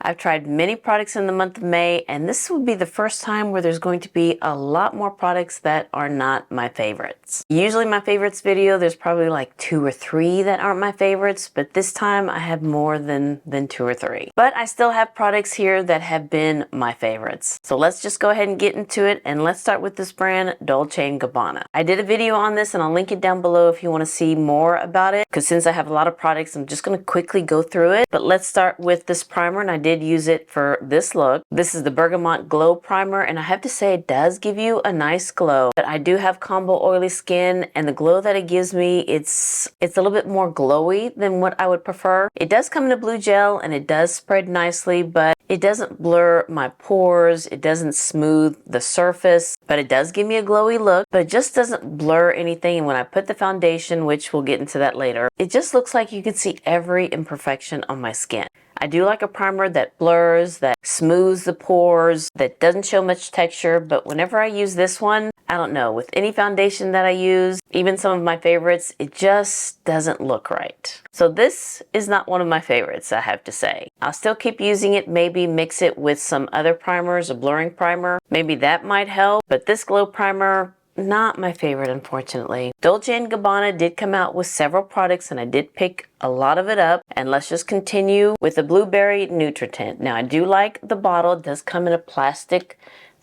I've tried many products in the month of May, and this will be the first time where there's going to be a lot more products that are not my favorites. Usually my favorites video, there's probably like 2 or 3 that aren't my favorites, but this time I have more than 2 or 3. But I still have products here that have been my favorites. So let's just go ahead and get into it, and let's start with this brand, Dolce Gabbana. I did a video on this and I'll link it down below if you want to see more about it, because since I have a lot of products, I'm just going to quickly go through it. But let's start with this primer, and I did use it for this look. This is the Bergamot Glow Primer, and I have to say it does give you a nice glow, but I do have combo oily skin, and the glow that it gives me, it's a little bit more glowy than what I would prefer. It does come in a blue gel and it does spread nicely, but it doesn't blur my pores, it doesn't smooth the surface, but it does give me a glowy look, but it just doesn't blur anything. And when I put the foundation, which we'll get into that later, it just looks like you can see every imperfection on my skin. I do like a primer that blurs, that smooths the pores, that doesn't show much texture, but whenever I use this one, I don't know, with any foundation that I use, even some of my favorites, it just doesn't look right. So this is not one of my favorites, I have to say. I'll still keep using it, maybe mix it with some other primers, a blurring primer. Maybe that might help, but this glow primer, not my favorite, unfortunately. Dolce & Gabbana did come out with several products, and I did pick a lot of it up. And let's just continue with the Blueberry Nutritint. Now, I do like the bottle. It does come in a plastic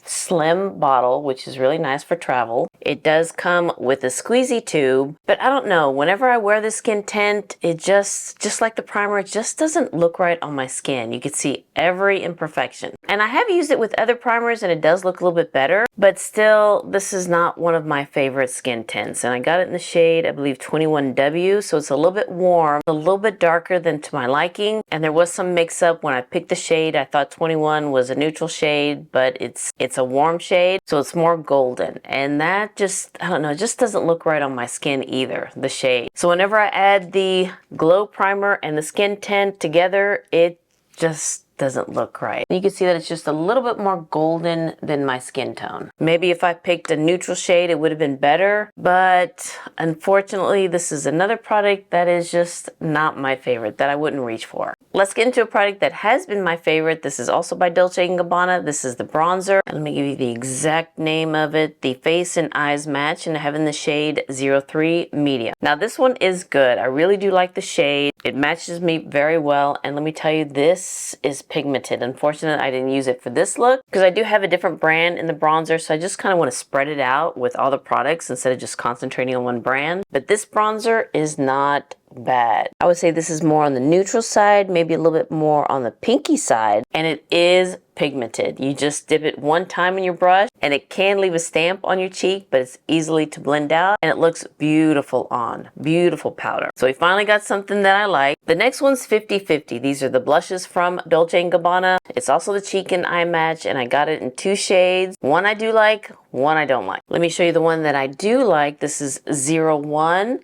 slim bottle, which is really nice for travel. It does come with a squeezy tube, but I don't know, whenever I wear the skin tint, it just like the primer, it just doesn't look right on my skin. You can see every imperfection. And I have used it with other primers and it does look a little bit better, but still, this is not one of my favorite skin tints. And I got it in the shade, I believe 21W, so it's a little bit warm, a little bit darker than to my liking. And there was some mix up when I picked the shade. I thought 21 was a neutral shade, but it's a warm shade, so it's more golden. And that just, I don't know, it just doesn't look right on my skin either, the shade. So whenever I add the glow primer and the skin tint together, it just doesn't look right. You can see that it's just a little bit more golden than my skin tone. Maybe if I picked a neutral shade, it would have been better, but unfortunately, this is another product that is just not my favorite, that I wouldn't reach for. Let's get into a product that has been my favorite. This is also by Dolce & Gabbana. This is the bronzer. Let me give you the exact name of it. The Face and Eyes Match, and I have in the shade 03 Medium. Now this one is good. I really do like the shade. It matches me very well, and let me tell you, this is pigmented. Unfortunately, I didn't use it for this look because I do have a different brand in the bronzer, so I just kind of want to spread it out with all the products instead of just concentrating on one brand. But this bronzer is not bad. I would say this is more on the neutral side, maybe a little bit more on the pinky side, and it is pigmented. You just dip it one time in your brush and it can leave a stamp on your cheek, but it's easily to blend out and it looks beautiful on. Beautiful powder. So we finally got something that I like. The next one's 50/50. These are the blushes from Dolce & Gabbana. It's also the cheek and eye match, and I got it in 2 shades. One I do like, one I don't like. Let me show you the one that I do like. This is 01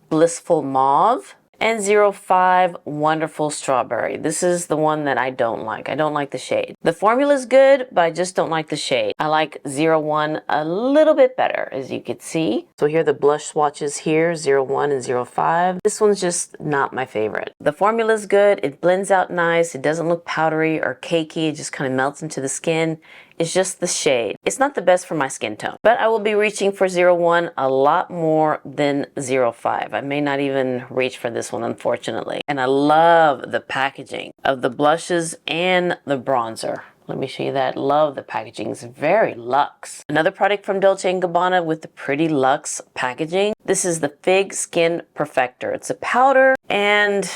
Blissful Mauve and 05 Wonderful Strawberry. This is the one that I don't like. I don't like the shade. The formula is good, but I just don't like the shade. I like 01 a little bit better, as you can see. So here are the blush swatches here, 01 and 05. This one's just not my favorite. The formula is good. It blends out nice. It doesn't look powdery or cakey. It just kind of melts into the skin. It's just the shade. It's not the best for my skin tone, but I will be reaching for 01 a lot more than 05. I may not even reach for this one, unfortunately. And I love the packaging of the blushes and the bronzer. Let me show you that. Love the packaging. It's very luxe. Another product from Dolce & Gabbana with the pretty luxe packaging. This is the Fig Skin Perfector. It's a powder, and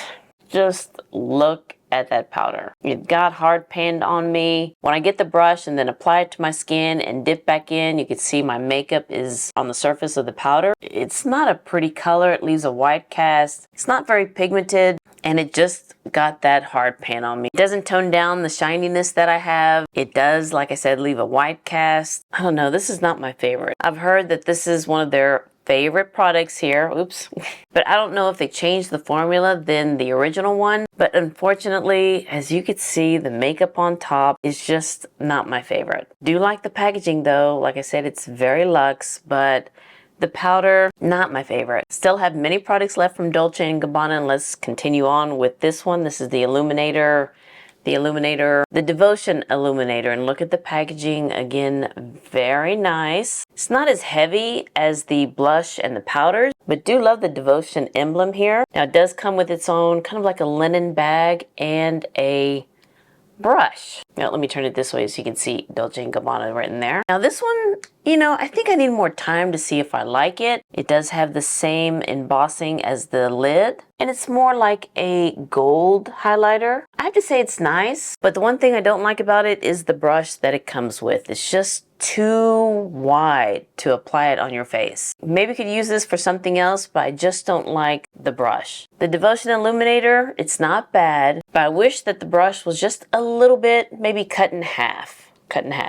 just look at that powder. It got hard panned on me. When I get the brush and then apply it to my skin and dip back in, you can see my makeup is on the surface of the powder. It's not a pretty color. It leaves a white cast. It's not very pigmented, and it just got that hard pan on me. It doesn't tone down the shininess that I have. It does, like I said, leave a white cast. I don't know, this is not my favorite. I've heard that this is one of their favorite products here. Oops. But I don't know if they changed the formula than the original one. But unfortunately, as you can see, the makeup on top is just not my favorite. Do like the packaging though. Like I said, it's very luxe, but the powder, not my favorite. Still have many products left from Dolce & Gabbana, and let's continue on with this one. This is the Illuminator the illuminator, the Devotion illuminator, and look at the packaging again, very nice. It's not as heavy as the blush and the powders, but do love the Devotion emblem here. Now it does come with its own kind of like a linen bag and a brush. Now let me turn it this way so you can see Dolce & Gabbana written there. Now this one, you know, I think I need more time to see if I like it. It does have the same embossing as the lid, and it's more like a gold highlighter. I have to say it's nice, but the one thing I don't like about it is the brush that it comes with. It's just too wide to apply it on your face. Maybe you could use this for something else, but I just don't like the brush. The Devotion illuminator, it's not bad, but I wish that the brush was just a little bit, maybe cut in half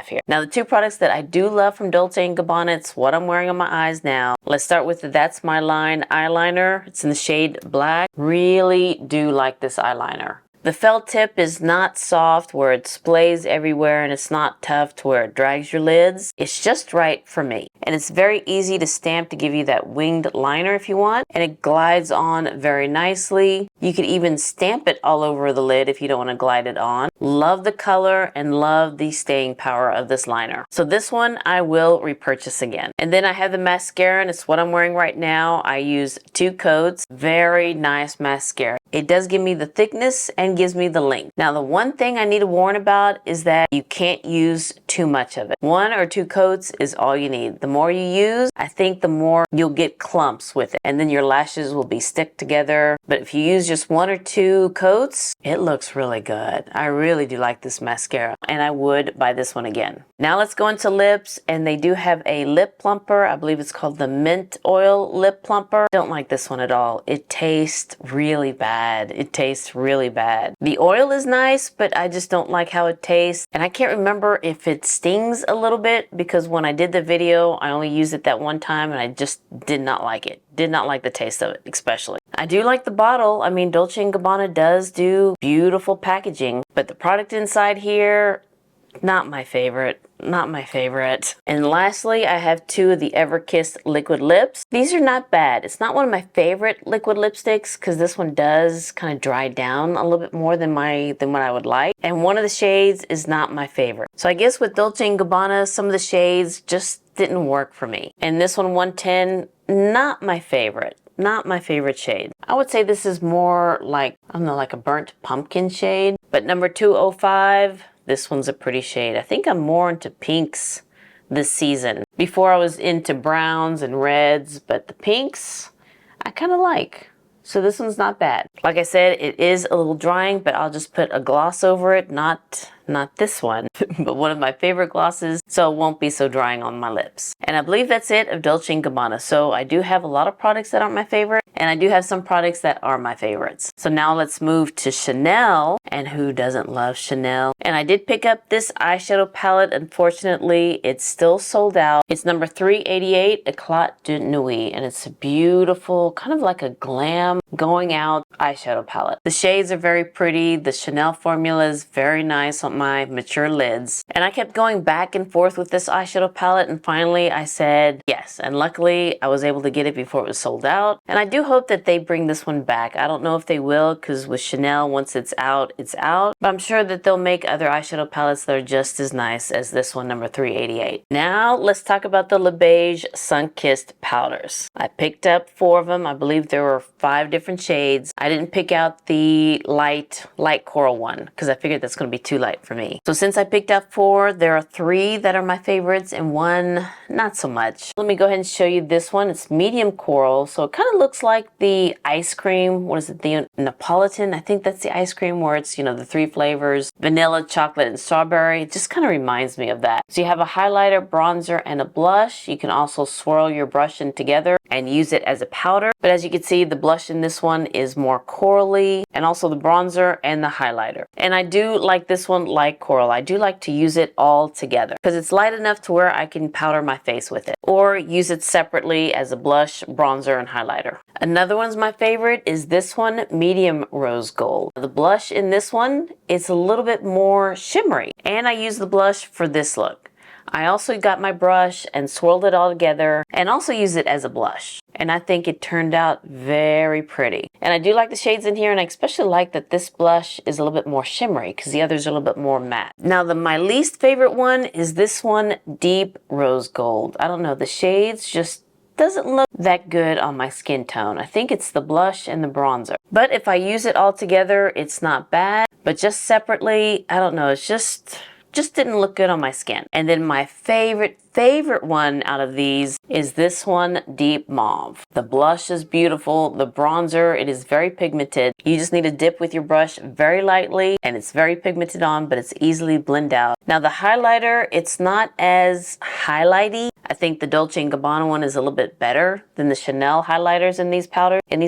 here. Now the two products that I do love from Dolce & Gabbana, it's what I'm wearing on my eyes now. Let's start with the That's My Line eyeliner. It's in the shade Black. Really do like this eyeliner. The felt tip is not soft where it splays everywhere, and it's not tough to where it drags your lids. It's just right for me. And it's very easy to stamp to give you that winged liner if you want, and it glides on very nicely. You could even stamp it all over the lid if you don't want to glide it on. Love the color and love the staying power of this liner. So this one I will repurchase again. And then I have the mascara, and it's what I'm wearing right now. I use 2 coats. Very nice mascara. It does give me the thickness and gives me the length. Now the one thing I need to warn about is that you can't use too much of it. 1 or 2 coats is all you need. The more you use, I think the more you'll get clumps with it, and then your lashes will be stick together. But if you use just 1 or 2 coats, it looks really good. I really do like this mascara, and I would buy this one again. Now let's go into lips, and they do have a lip plumper. I believe it's called the Mint Oil Lip Plumper. Don't like this one at all. It tastes really bad. It tastes really bad. The oil is nice, but I just don't like how it tastes. And I can't remember if it stings a little bit, because when I did the video, I only used it that one time and I just did not like it. Did not like the taste of it, especially. I do like the bottle. I mean, Dolce & Gabbana does do beautiful packaging, but the product inside here, not my favorite. Not my favorite. And lastly, I have 2 of the Everkiss liquid lips. These are not bad. It's not one of my favorite liquid lipsticks because this one does kind of dry down a little bit more than what I would like. And one of the shades is not my favorite. So I guess with Dolce & Gabbana, some of the shades just didn't work for me. And this one, 110, not my favorite. Not my favorite shade. I would say this is more like, I don't know, like a burnt pumpkin shade. But number 205, this one's a pretty shade. I think I'm more into pinks this season. Before I was into browns and reds, but the pinks I kind of like. So this one's not bad. Like I said, it is a little drying, but I'll just put a gloss over it. Not this one, but one of my favorite glosses, so it won't be so drying on my lips. And I believe that's it of Dolce & Gabbana. So I do have a lot of products that aren't my favorite, and I do have some products that are my favorites. So now let's move to Chanel, and who doesn't love Chanel? And I did pick up this eyeshadow palette. Unfortunately, it's still sold out. It's number 388, Eclat de Nuit, and it's a beautiful, kind of like a glam going out eyeshadow palette. The shades are very pretty. The Chanel formula is very nice on my mature lids. And I kept going back and forth with this eyeshadow palette, and finally I said yes. And luckily I was able to get it before it was sold out. And I do hope that they bring this one back. I don't know if they will, because with Chanel, once it's out, it's out. But I'm sure that they'll make other eyeshadow palettes that are just as nice as this one, number 388. Now let's talk about the Le Beige Sun-Kissed powders. I picked up 4 of them. I believe there were 5 different shades. I didn't pick out the light coral one because I figured that's going to be too light for me. So since I picked up 4, there are 3 that are my favorites and 1 not so much. Let me go ahead and show you this one. It's medium coral, so it kind of looks like the ice cream. What is it? The Neapolitan? I think that's the ice cream where it's, you know, the 3 flavors, vanilla, chocolate, and strawberry. It just kind of reminds me of that. So you have a highlighter, bronzer, and a blush. You can also swirl your brush in together and use it as a powder. But as you can see, the blush in this one is more corally, and also the bronzer and the highlighter. And I do like this one like coral. I do like to use it all together because it's light enough to where I can powder my face with it, or use it separately as a blush, bronzer, and highlighter. Another one's my favorite is this one, medium rose gold. The blush in this one is a little bit more shimmery, and I use the blush for this look. I also got my brush and swirled it all together and also used it as a blush. And I think it turned out very pretty. And I do like the shades in here, and I especially like that this blush is a little bit more shimmery because the others are a little bit more matte. Now my least favorite one is this one, Deep Rose Gold. I don't know, the shades just doesn't look that good on my skin tone. I think it's the blush and the bronzer. But if I use it all together, it's not bad. But just separately, I don't know, it's just didn't look good on my skin. And then my favorite one out of these is this one, Deep Mauve. The blush is beautiful. The bronzer, it is very pigmented. You just need to dip with your brush very lightly, and it's very pigmented on, but it's easily blend out. Now the highlighter, it's not as highlighty. I think the Dolce & Gabbana one is a little bit better than the Chanel highlighters in these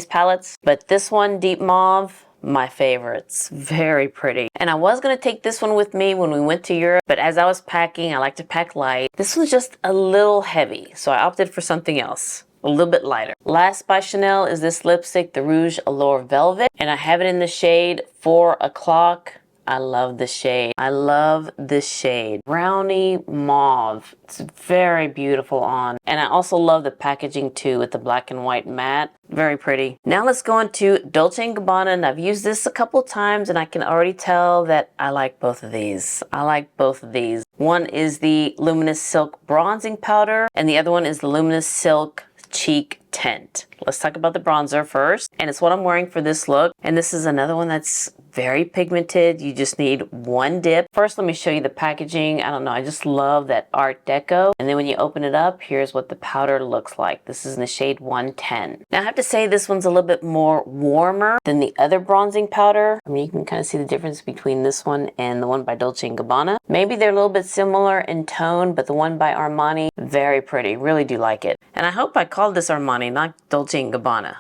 palettes. But this one, Deep Mauve, my favorites. Very pretty. And I was going to take this one with me when we went to Europe, but as I was packing, I like to pack light. This one's just a little heavy, so I opted for something else, a little bit lighter. Last by Chanel is this lipstick, the Rouge Allure Velvet, and I have it in the shade 4 O'Clock. I love the shade. I love this shade. Brownie Mauve. It's very beautiful on. And I also love the packaging too with the black and white matte. Very pretty. Now let's go into Dolce & Gabbana, and I've used this a couple times and I can already tell that I like both of these. I like both of these. One is the Luminous Silk Bronzing Powder and the other one is the Luminous Silk Cheek Tint. Let's talk about the bronzer first, and it's what I'm wearing for this look. And this is another one that's very pigmented. You just need one dip. First, let me show you the packaging. I don't know, I just love that Art Deco. And then when you open it up, here's what the powder looks like. This is in the shade 110. Now I have to say this one's a little bit more warmer than the other bronzing powder. I mean, you can kind of see the difference between this one and the one by Dolce & Gabbana. Maybe they're a little bit similar in tone, but the one by Armani, very pretty. Really do like it. And I hope I called this Armani, not Dolce & Gabbana.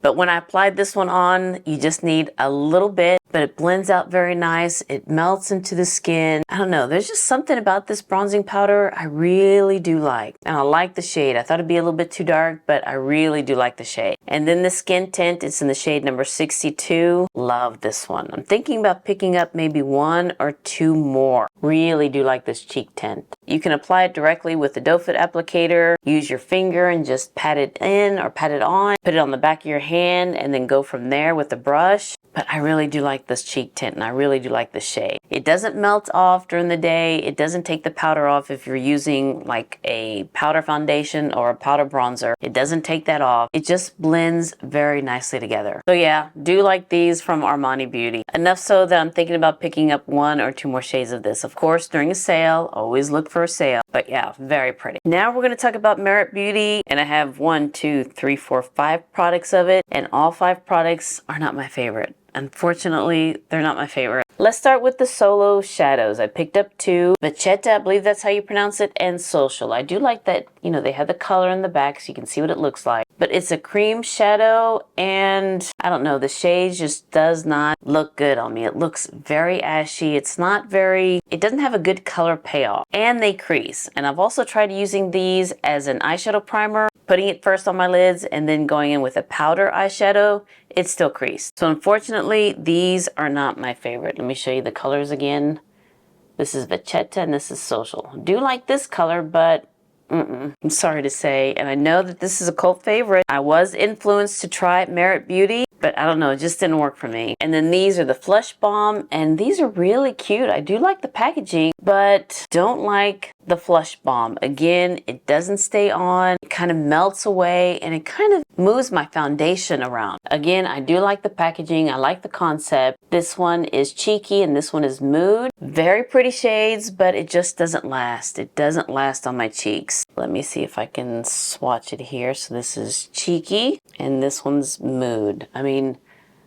But when I applied this one on, you just need a little bit, but it blends out very nice. It melts into the skin. I don't know, there's just something about this bronzing powder I really do like. And I like the shade. I thought it'd be a little bit too dark, but I really do like the shade. And then the skin tint, it's in the shade number 62. Love this one. I'm thinking about picking up maybe 1 or 2 more. Really do like this cheek tint. You can apply it directly with the doe foot applicator. Use your finger and just pat it in or pat it on. Put it on the back of your hand and then go from there with the brush. But I really do like this cheek tint and I really do like the shade. It doesn't melt off during the day. It doesn't take the powder off if you're using like a powder foundation or a powder bronzer. It doesn't take that off. It just blends very nicely together. So yeah, do like these from Armani Beauty. Enough so that I'm thinking about picking up 1 or 2 more shades of this. Of course, during a sale, always look for a sale. But yeah, very pretty. Now we're going to talk about Merit Beauty, and I have 1, 2, 3, 4, 5 products of it, and all 5 products are not my favorite. Unfortunately, they're not my favorite. Let's start with the Solo Shadows. I picked up 2. Vachetta, I believe that's how you pronounce it, and Social. I do like that, you know, they have the color in the back so you can see what it looks like. But it's a cream shadow, and I don't know, the shade just does not look good on me. It looks very ashy. It doesn't have a good color payoff. And they crease. And I've also tried using these as an eyeshadow primer, putting it first on my lids and then going in with a powder eyeshadow. It's still creased. So unfortunately, these are not my favorite. Let me show you the colors again. This is Vachetta and this is Social. I do like this color, but I'm sorry to say, and I know that this is a cult favorite. I was influenced to try Merit Beauty, but I don't know, it just didn't work for me. And then these are the Flush Bomb, and these are really cute. I do like the packaging, but don't like the Flush Bomb. Again, it doesn't stay on. It kind of melts away, and it kind of moves my foundation around. Again, I do like the packaging. I like the concept. This one is Cheeky, and this one is Mood. Very pretty shades, but it just doesn't last. It doesn't last on my cheeks. Let me see if I can swatch it here. So this is Cheeky, and this one's Mood. I mean,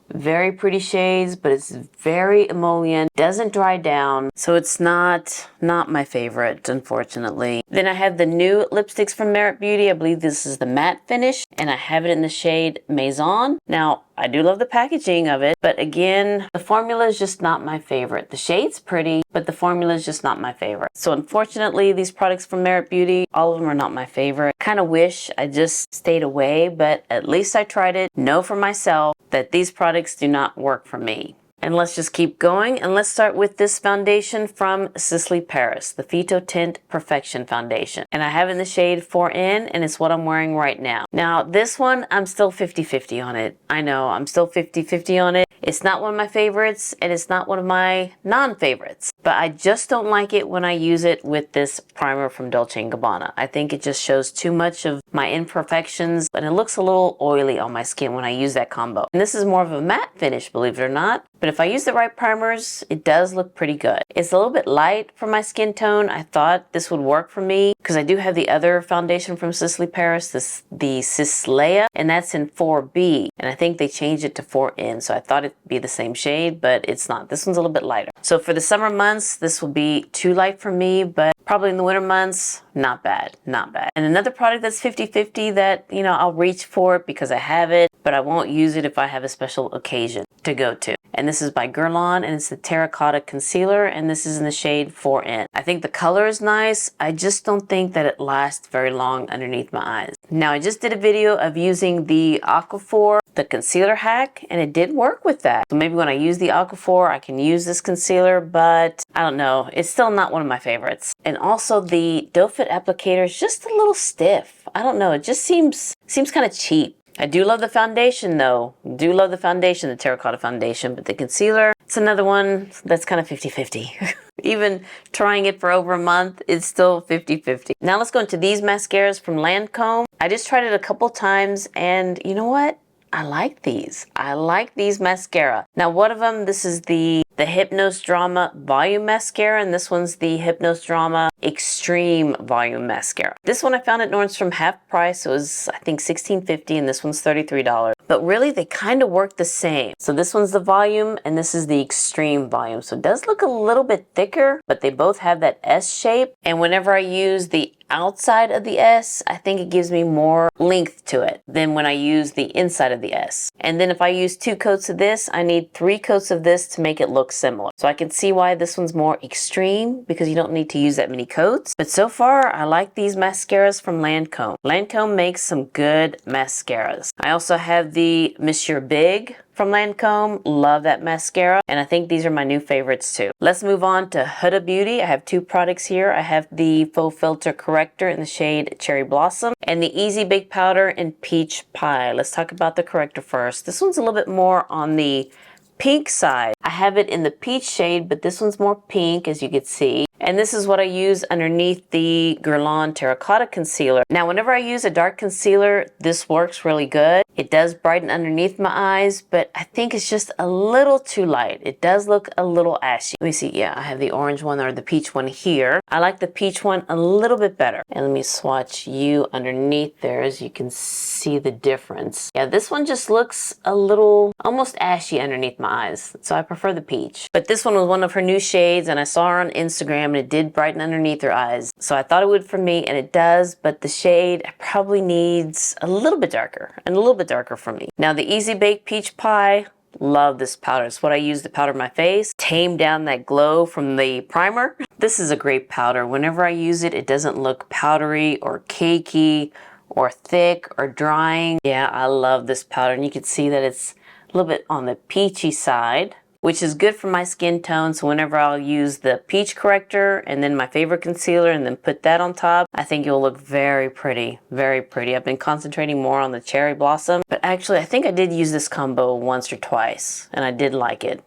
very pretty shades, but it's very emollient, doesn't dry down, so it's not my favorite, unfortunately. Then I have the new lipsticks from Merit Beauty. I believe this is the matte finish, and I have it in the shade Maison. Now, I do love the packaging of it, but again, the formula is just not my favorite. The shade's pretty, but the formula is just not my favorite. So unfortunately, these products from Merit Beauty, all of them are not my favorite. Kind of wish I just stayed away, but at least I tried it. Know for myself that these products do not work for me. And let's just keep going, and let's start with this foundation from Sisley Paris, the Phyto Tint Perfection Foundation. And I have it in the shade 4N, and it's what I'm wearing right now. Now, this one, I'm still 50-50 on it. I know, I'm still 50-50 on it. It's not one of my favorites, and it's not one of my non-favorites. But I just don't like it when I use it with this primer from Dolce Gabbana. I think it just shows too much of my imperfections, and it looks a little oily on my skin when I use that combo. And this is more of a matte finish, believe it or not. But if I use the right primers, it does look pretty good. It's a little bit light for my skin tone. I thought this would work for me because I do have the other foundation from Sisley Paris, the Sisley, and that's in 4B. And I think they changed it to 4N, so I thought it'd be the same shade, but it's not. This one's a little bit lighter. So for the summer months, this will be too light for me, but probably in the winter months, not bad, not bad. And another product that's 50-50 that, you know, I'll reach for it because I have it, but I won't use it if I have a special occasion to go to. And this is by Guerlain, and it's the Terracotta Concealer, and this is in the shade 4N. I think the color is nice. I just don't think that it lasts very long underneath my eyes. Now, I just did a video of using the Aquaphor, the concealer hack, and it did work with that. So maybe when I use the Aquaphor, I can use this concealer, but I don't know. It's still not one of my favorites. And also the doe foot applicator is just a little stiff. I don't know. It just seems kind of cheap. I do love the foundation though. Do love the foundation, the Terracotta foundation, but the concealer, it's another one that's kind of 50-50. Even trying it for over a month, it's still 50-50. Now let's go into these mascaras from Lancome. I just tried it a couple times, and you know what? I like these. I like these mascara. Now one of them, this is the Hypnose Drama Volume Mascara, and this one's the Hypnose Drama Extreme Volume Mascara. This one I found at Nordstrom half price. It was, I think, $16.50, and this one's $33. But really, they kind of work the same. So this one's the volume, and this is the extreme volume. So it does look a little bit thicker, but they both have that S shape. And whenever I use the outside of the S, I think it gives me more length to it than when I use the inside of the S. And then if I use 2 coats of this, I need 3 coats of this to make it look similar. So I can see why this one's more extreme, because you don't need to use that many coats. But so far, I like these mascaras from Lancome. Lancome makes some good mascaras. I also have the Monsieur Big from Lancome. Love that mascara, and I think these are my new favorites too. Let's move on to Huda Beauty. I have 2 products here. I have the Faux Filter Corrector in the shade Cherry Blossom and the Easy Bake Powder in Peach Pie. Let's talk about the corrector first. This one's a little bit more on the pink side. I have it in the peach shade, but this one's more pink, as you can see. And this is what I use underneath the Guerlain Terracotta Concealer. Now, whenever I use a dark concealer, this works really good. It does brighten underneath my eyes, but I think it's just a little too light. It does look a little ashy. Let me see. Yeah, I have the orange one or the peach one here. I like the peach one a little bit better. And let me swatch you underneath there as you can see the difference. Yeah, this one just looks a little almost ashy underneath my eyes. So I prefer the peach. But this one was one of her new shades, and I saw her on Instagram, and it did brighten underneath her eyes. So I thought it would for me, and it does, but the shade probably needs a little bit darker, and a little bit darker for me. Now the Easy Bake Peach Pie, love this powder. It's what I use to powder my face, tame down that glow from the primer. This is a great powder. Whenever I use it, it doesn't look powdery or cakey or thick or drying. Yeah, I love this powder, and you can see that it's a little bit on the peachy side, which is good for my skin tone. So whenever I'll use the peach corrector and then my favorite concealer and then put that on top, I think it'll look very pretty, very pretty. I've been concentrating more on the Cherry Blossom, but actually I think I did use this combo once or twice, and I did like it.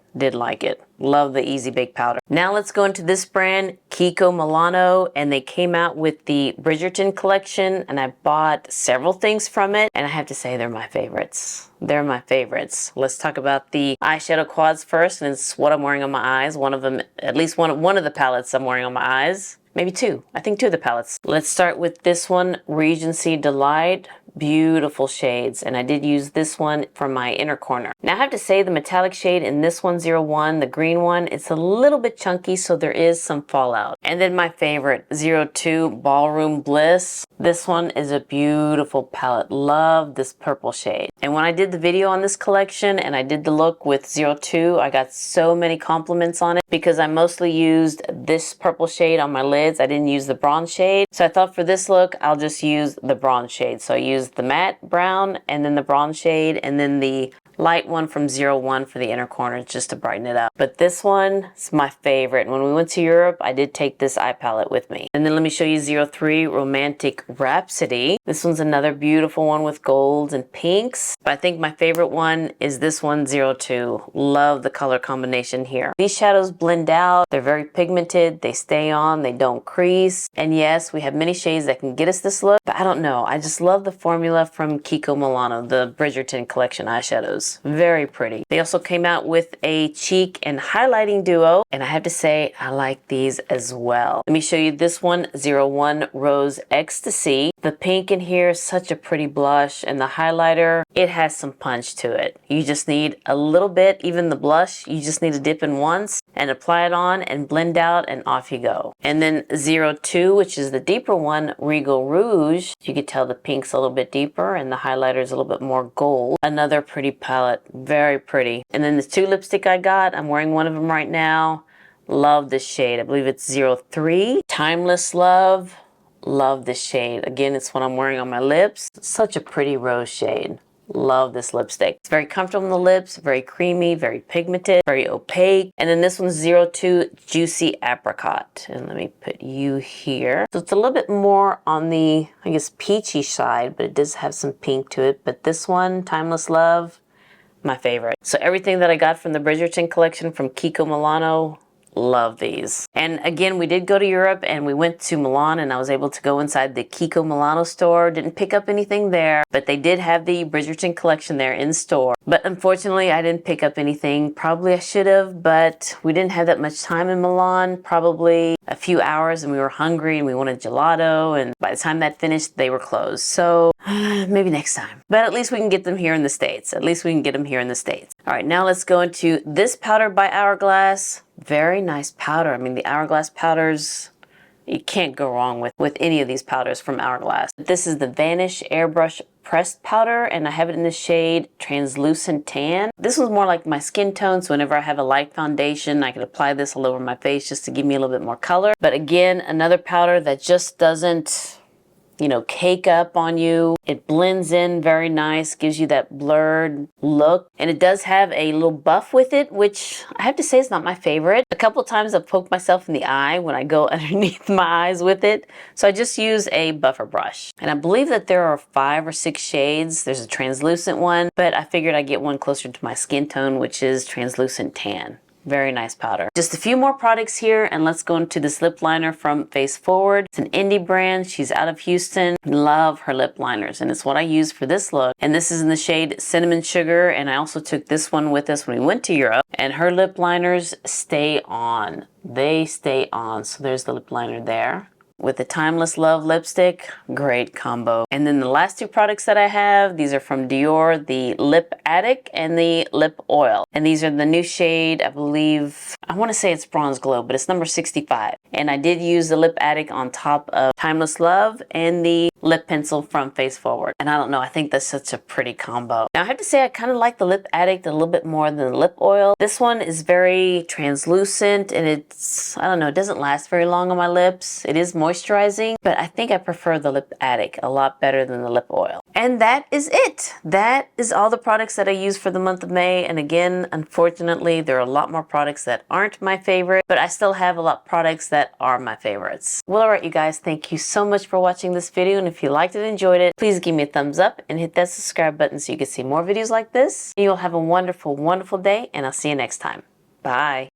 Love the Easy Bake Powder. Now let's go into this brand, Kiko Milano, and they came out with the Bridgerton collection, and I bought several things from it, and I have to say they're my favorites. They're my favorites. Let's talk about the eyeshadow quads first, and it's what I'm wearing on my eyes. One of them, at least one of the palettes I'm wearing on my eyes. Maybe 2. I think 2 of the palettes. Let's start with this one, Regency Delight. Beautiful shades, and I did use this one for my inner corner. Now I have to say the metallic shade in this one, 01, the green one, it's a little bit chunky, so there is some fallout. And then my favorite, 02 Ballroom Bliss. This one is a beautiful palette. Love this purple shade. And when I did the video on this collection and I did the look with 02, I got so many compliments on it because I mostly used this purple shade on my lids. I didn't use the bronze shade. So I thought for this look, I'll just use the bronze shade. So I used the matte brown and then the bronze shade and then the light one from 01 for the inner corners just to brighten it up. But this one is my favorite. When we went to Europe, I did take this eye palette with me. And then let me show you 03 Romantic Rhapsody. This one's another beautiful one with golds and pinks. But I think my favorite one is this one, 02. Love the color combination here. These shadows blend out. They're very pigmented. They stay on. They don't crease. And yes, we have many shades that can get us this look. But I don't know. I just love the formula from Kiko Milano, the Bridgerton collection eyeshadows. Very pretty. They also came out with a cheek and highlighting duo. And I have to say, I like these as well. Let me show you this one, 01 Rose Ecstasy. The pink in here is such a pretty blush, and the highlighter, it has some punch to it. You just need a little bit, even the blush, you just need to dip in once and apply it on and blend out, and off you go. And then 02, which is the deeper one, Regal Rouge. You can tell the pink's a little bit deeper and the highlighter is a little bit more gold. Another pretty palette, very pretty. And then the two lipstick I got, I'm wearing one of them right now. Love this shade. I believe it's 03. Timeless Love. Love this shade. Again, it's what I'm wearing on my lips. Such a pretty rose shade. Love this lipstick. It's very comfortable on the lips, very creamy, very pigmented, very opaque. And then this one's 02 Juicy Apricot. And let me put you here. So it's a little bit more on the, I guess, peachy side, but it does have some pink to it. But this one, Timeless Love, my favorite. So everything that I got from the Bridgerton collection from Kiko Milano, love these. And again, we did go to Europe and we went to Milan, and I was able to go inside the Kiko Milano store. Didn't pick up anything there, but they did have the Bridgerton collection there in store. But unfortunately, I didn't pick up anything. Probably I should have, but we didn't have that much time in Milan, probably a few hours, and we were hungry and we wanted gelato, and by the time that finished, they were closed. So maybe next time. But at least we can get them here in the States. At least we can get them here in the States. All right, now let's go into this powder by Hourglass. Very nice powder. I mean, the Hourglass powders, you can't go wrong with any of these powders from Hourglass. This is the Vanish Airbrush Pressed Powder, and I have it in the shade Translucent Tan. This one's more like my skin tone, so whenever I have a light foundation, I can apply this all over my face just to give me a little bit more color. But again, another powder that just doesn't, you know, cake up on you. It blends in very nice, gives you that blurred look. And it does have a little buff with it, which I have to say is not my favorite. A couple of times I've poked myself in the eye when I go underneath my eyes with it. So I just use a buffer brush. And I believe that there are 5 or 6 shades. There's a translucent one, but I figured I'd get one closer to my skin tone, which is Translucent Tan. Very nice powder. Just a few more products here, and let's go into this lip liner from Face Forward. It's an indie brand. She's out of Houston. Love her lip liners, and it's what I use for this look. And this is in the shade Cinnamon Sugar, and I also took this one with us when we went to Europe. And her lip liners stay on. They stay on. So there's the lip liner there. With the Timeless Love lipstick, great combo. And then the last 2 products that I have, these are from Dior, the Lip Addict and the Lip Oil. And these are the new shade, I believe, I want to say it's Bronze Glow, but it's number 65. And I did use the Lip Addict on top of Timeless Love and the lip pencil from Face Forward. And I don't know, I think that's such a pretty combo. Now I have to say I kind of like the Lip Addict a little bit more than the Lip Oil. This one is very translucent, and it's, I don't know, it doesn't last very long on my lips. It is moisturizing, but I think I prefer the Lip Addict a lot better than the Lip Oil. And that is it. That is all the products that I use for the month of May. And again, unfortunately, there are a lot more products that aren't my favorite, but I still have a lot of products that are my favorites. Well, all right, you guys, thank you so much for watching this video. And if you liked it and enjoyed it, please give me a thumbs up and hit that subscribe button so you can see more videos like this. You'll have a wonderful, wonderful day, and I'll see you next time. Bye.